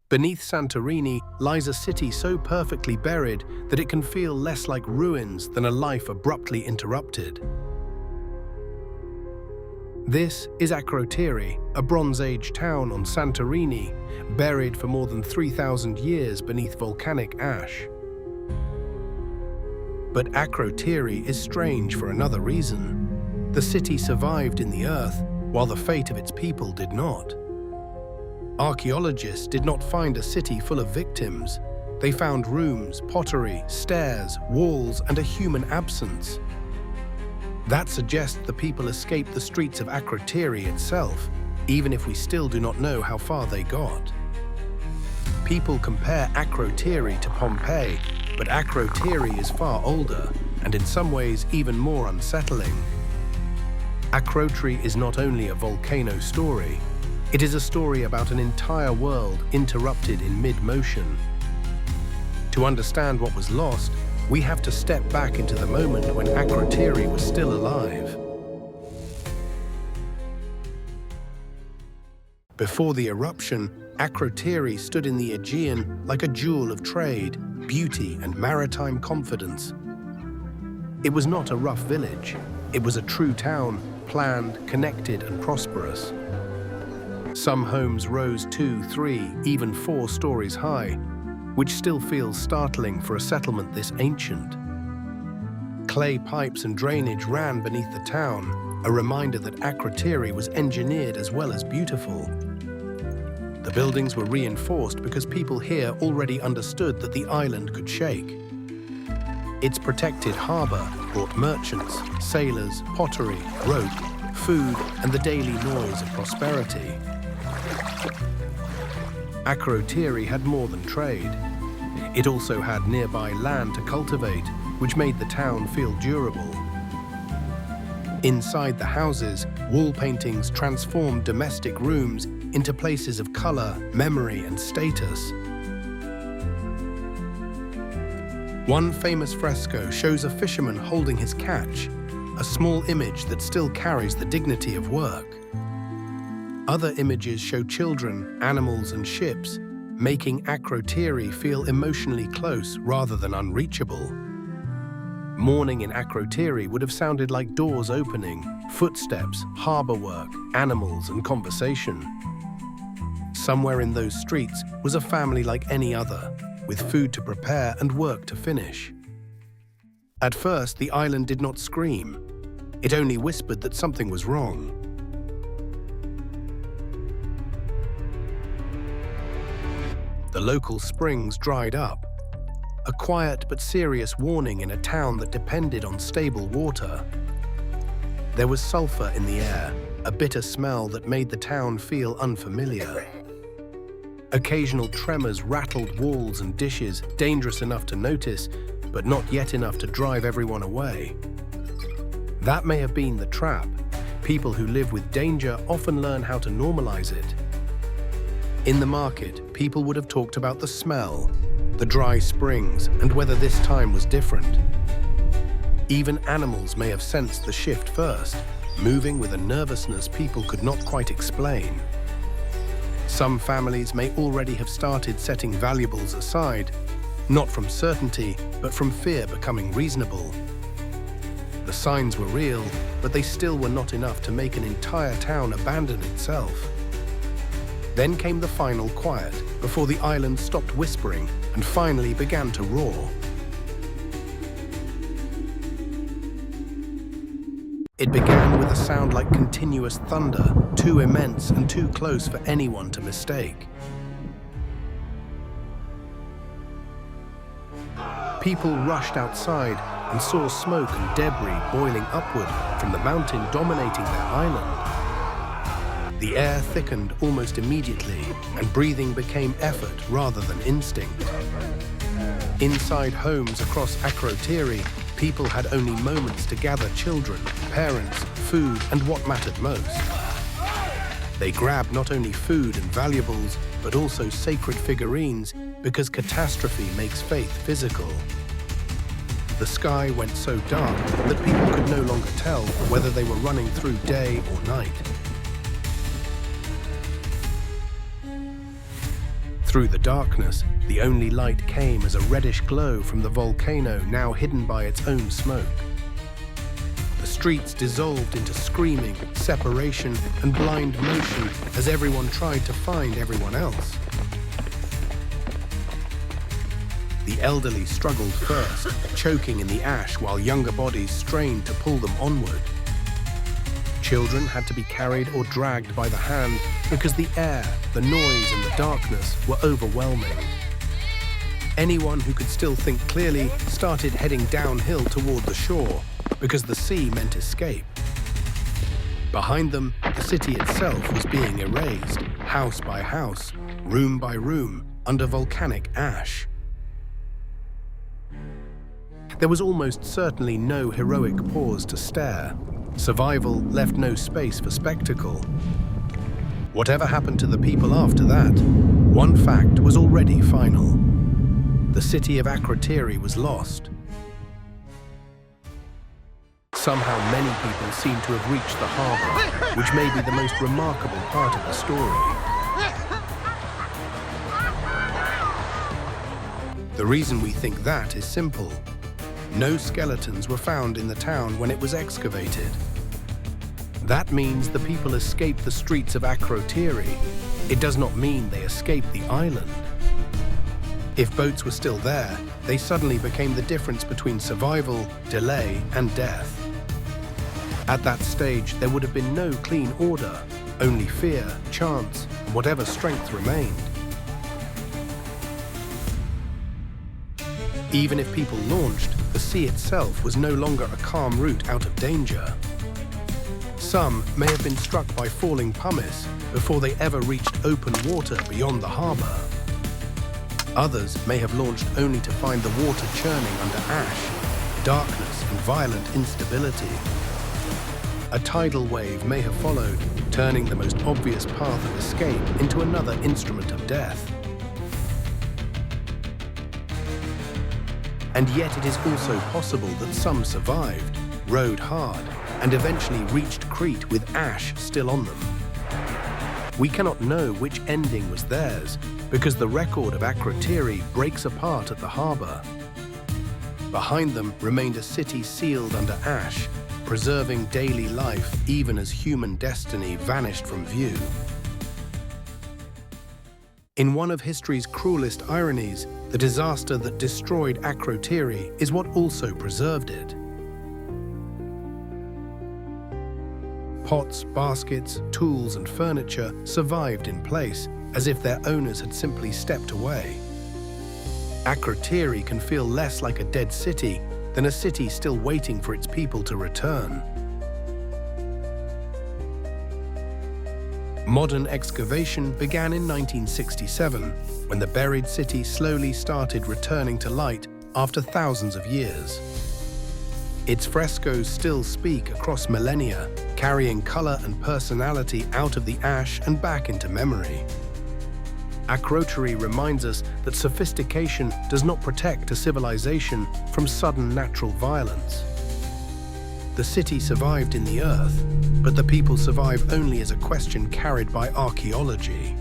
Beneath Santorini lies a city so perfectly buried that it can feel less like ruins than a life abruptly interrupted. This is Akrotiri, a Bronze Age town on Santorini, buried for more than 3,000 years beneath volcanic ash. But Akrotiri is strange for another reason. The city survived in the earth, while the fate of its people did not. Archaeologists did not find a city full of victims. They found rooms, pottery, stairs, walls, and a human absence. That suggests the people escaped the streets of Akrotiri itself, even if we still do not know how far they got. People compare Akrotiri to Pompeii, but Akrotiri is far older, and in some ways even more unsettling. Akrotiri is not only a volcano story, it is a story about an entire world interrupted in mid-motion. To understand what was lost, we have to step back into the moment when Akrotiri was still alive. Before the eruption, Akrotiri stood in the Aegean like a jewel of trade, beauty, and maritime confidence. It was not a rough village. It was a true town, planned, connected, and prosperous. Some homes rose 2, 3, even 4 stories high, which still feels startling for a settlement this ancient. Clay pipes and drainage ran beneath the town, a reminder that Akrotiri was engineered as well as beautiful. The buildings were reinforced because people here already understood that the island could shake. Its protected harbor brought merchants, sailors, pottery, rope, food, and the daily noise of prosperity. Akrotiri had more than trade. It also had nearby land to cultivate, which made the town feel durable. Inside the houses, wall paintings transformed domestic rooms into places of color, memory, and status. One famous fresco shows a fisherman holding his catch, a small image that still carries the dignity of work. Other images show children, animals, and ships, making Akrotiri feel emotionally close rather than unreachable. Morning in Akrotiri would have sounded like doors opening, footsteps, harbor work, animals, and conversation. Somewhere in those streets was a family like any other, with food to prepare and work to finish. At first, the island did not scream. It only whispered that something was wrong. The local springs dried up, a quiet but serious warning in a town that depended on stable water. There was sulfur in the air, a bitter smell that made the town feel unfamiliar. Occasional tremors rattled walls and dishes, dangerous enough to notice, but not yet enough to drive everyone away. That may have been the trap. People who live with danger often learn how to normalize it. In the market, people would have talked about the smell, the dry springs, and whether this time was different. Even animals may have sensed the shift first, moving with a nervousness people could not quite explain. Some families may already have started setting valuables aside, not from certainty, but from fear becoming reasonable. The signs were real, but they still were not enough to make an entire town abandon itself. Then came the final quiet, before the island stopped whispering and finally began to roar. It began with a sound like continuous thunder, too immense and too close for anyone to mistake. People rushed outside and saw smoke and debris boiling upward from the mountain dominating their island. The air thickened almost immediately, and breathing became effort rather than instinct. Inside homes across Akrotiri, people had only moments to gather children, parents, food, and what mattered most. They grabbed not only food and valuables, but also sacred figurines, because catastrophe makes faith physical. The sky went so dark that people could no longer tell whether they were running through day or night. Through the darkness, the only light came as a reddish glow from the volcano now hidden by its own smoke. The streets dissolved into screaming, separation, and blind motion as everyone tried to find everyone else. The elderly struggled first, choking in the ash while younger bodies strained to pull them onward. Children had to be carried or dragged by the hand because the air, the noise, and the darkness were overwhelming. Anyone who could still think clearly started heading downhill toward the shore because the sea meant escape. Behind them, the city itself was being erased, house by house, room by room, under volcanic ash. There was almost certainly no heroic pause to stare. Survival left no space for spectacle. Whatever happened to the people after that, one fact was already final. The city of Akrotiri was lost. Somehow many people seem to have reached the harbor, which may be the most remarkable part of the story. The reason we think that is simple. No skeletons were found in the town when it was excavated. That means the people escaped the streets of Akrotiri. It does not mean they escaped the island. If boats were still there, they suddenly became the difference between survival, delay, and death. At that stage, there would have been no clean order, only fear, chance, and whatever strength remained. Even if people launched, the sea itself was no longer a calm route out of danger. Some may have been struck by falling pumice before they ever reached open water beyond the harbor. Others may have launched only to find the water churning under ash, darkness, and violent instability. A tidal wave may have followed, turning the most obvious path of escape into another instrument of death. And yet it is also possible that some survived, rode hard, and eventually reached Crete with ash still on them. We cannot know which ending was theirs because the record of Akrotiri breaks apart at the harbor. Behind them remained a city sealed under ash, preserving daily life even as human destiny vanished from view. In one of history's cruelest ironies, the disaster that destroyed Akrotiri is what also preserved it. Pots, baskets, tools, and furniture survived in place, as if their owners had simply stepped away. Akrotiri can feel less like a dead city than a city still waiting for its people to return. Modern excavation began in 1967, when the buried city slowly started returning to light after thousands of years. Its frescoes still speak across millennia, carrying color and personality out of the ash and back into memory. Akrotiri reminds us that sophistication does not protect a civilization from sudden natural violence. The city survived in the earth, but the people survive only as a question carried by archaeology.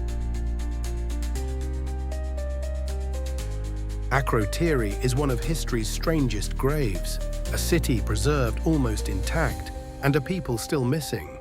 Akrotiri is one of history's strangest graves, a city preserved almost intact, and a people still missing.